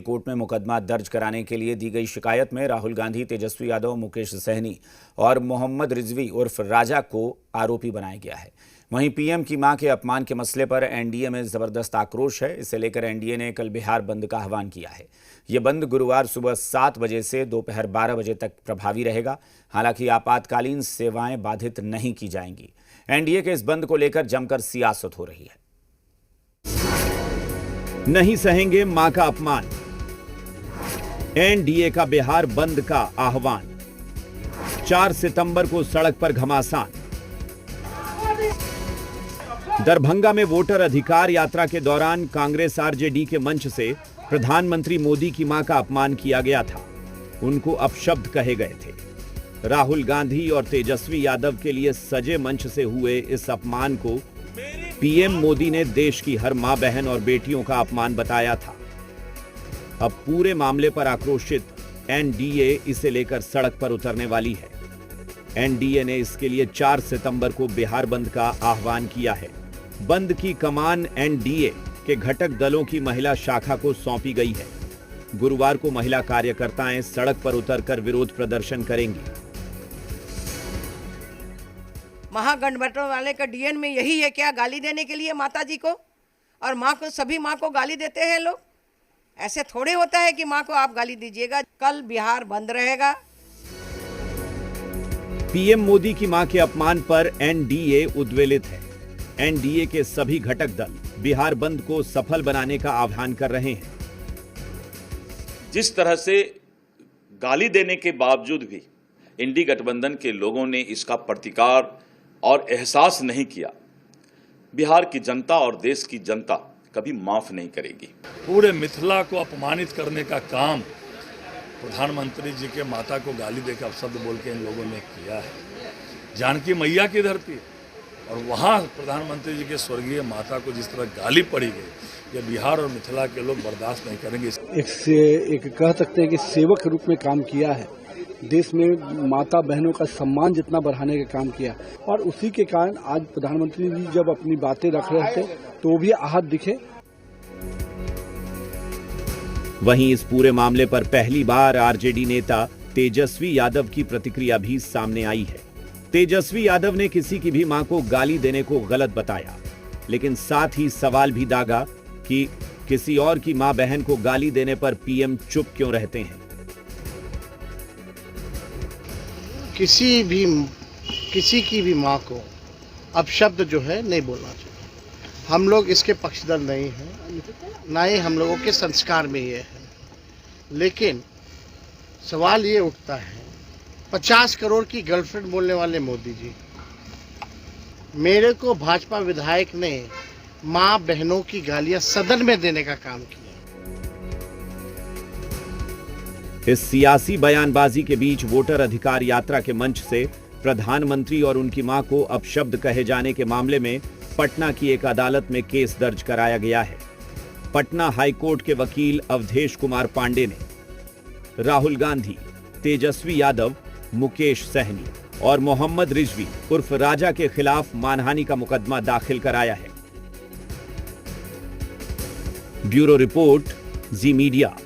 Court में मुकदमा दर्ज कराने के लिए दी गई शिकायत में राहुल गांधी, तेजस्वी यादव, मुकेश सहनी और मोहम्मद रिजवी उर्फ राजा को आरोपी बनाया गया है। वहीं पीएम की मां के अपमान के मसले पर एनडीए में जबरदस्त आक्रोश है। इसे लेकर एनडीए ने कल बिहार बंद का आह्वान किया है। ये बंद गुरुवार सुबह 7 बजे से दोपहर 12 बजे तक प्रभावी रहेगा। हालांकि आपातकालीन सेवाएं बाधित नहीं की जाएंगी। एनडीए के इस बंद को लेकर जमकर सियासत हो रही है। नहीं सहेंगे मां का अपमान, एनडीए का बिहार बंद का आह्वान। 4 सितंबर को सड़क पर घमासान। दरभंगा में वोटर अधिकार यात्रा के दौरान कांग्रेस आरजेडी के मंच से प्रधानमंत्री मोदी की मां का अपमान किया गया था। उनको अपशब्द कहे गए थे। राहुल गांधी और तेजस्वी यादव के लिए सजे मंच से हुए इस अपमान को पीएम मोदी ने देश की हर मां, बहन और बेटियों का अपमान बताया था। अब पूरे मामले पर आक्रोशित एनडीए इसे लेकर सड़क पर उतरने वाली है। एनडीए ने इसके लिए 4 सितंबर को बिहार बंद का आह्वान किया है। बंद की कमान एनडीए के घटक दलों की महिला शाखा को सौंपी गई है। गुरुवार को महिला कार्यकर्ताएं सड़क पर उतरकर विरोध प्रदर्शन करेंगी। महागठबंधन वाले का डीएन में यही है क्या, गाली देने के लिए माता जी को? और माँ को, सभी माँ को गाली देते हैं लोग। ऐसे थोड़े होता है कि माँ को आप गाली दीजिएगा। कल बिहार बंद रहेगा। पीएम मोदी की मां के अपमान पर एनडीए उद्वेलित है। एनडीए के सभी घटक दल बिहार बंद को सफल बनाने का आह्वान कर रहे हैं। जिस तरह से गाली देने के बावजूद भी इंडी गठबंधन के लोगों ने इसका प्रतिकार और एहसास नहीं किया, बिहार की जनता और देश की जनता कभी माफ नहीं करेगी। पूरे मिथिला को अपमानित करने का काम प्रधानमंत्री जी के माता को गाली देकर अपशब्द बोल के इन लोगों ने किया है। जानकी मैया की धरती और वहाँ प्रधानमंत्री जी के स्वर्गीय माता को जिस तरह गाली पड़ी गई, ये बिहार और मिथिला के लोग बर्दाश्त नहीं करेंगे। एक कह सकते हैं कि सेवक के रूप में काम किया है। देश में माता बहनों का सम्मान जितना बढ़ाने का काम किया, और उसी के कारण आज प्रधानमंत्री जी जब अपनी बातें रख रहे थे तो भी आहत दिखे। वहीं इस पूरे मामले पर पहली बार आरजेडी नेता तेजस्वी यादव की प्रतिक्रिया भी सामने आई है। तेजस्वी यादव ने किसी की भी मां को गाली देने को गलत बताया, लेकिन साथ ही सवाल भी दागा कि किसी और की मां, बहन को गाली देने पर पीएम चुप क्यों रहते हैं। किसी की भी मां को अपशब्द जो है नहीं बोलना चाहिए। हम लोग इसके पक्षधर नहीं हैं, ना ही हम लोगों के संस्कार में ये है। लेकिन सवाल ये उठता है, 50 करोड़ की गर्लफ्रेंड बोलने वाले मोदी जी, मेरे को भाजपा विधायक ने मां बहनों की गालियां सदन में देने का काम किया। इस सियासी बयानबाजी के बीच वोटर अधिकार यात्रा के मंच से प्रधानमंत्री और उनकी मां को अपशब्द कहे जाने के मामले में पटना की एक अदालत में केस दर्ज कराया गया है। पटना हाईकोर्ट के वकील अवधेश कुमार पांडे ने राहुल गांधी, तेजस्वी यादव, मुकेश सहनी और मोहम्मद रिजवी उर्फ राजा के खिलाफ मानहानि का मुकदमा दाखिल कराया है। ब्यूरो रिपोर्ट, जी मीडिया।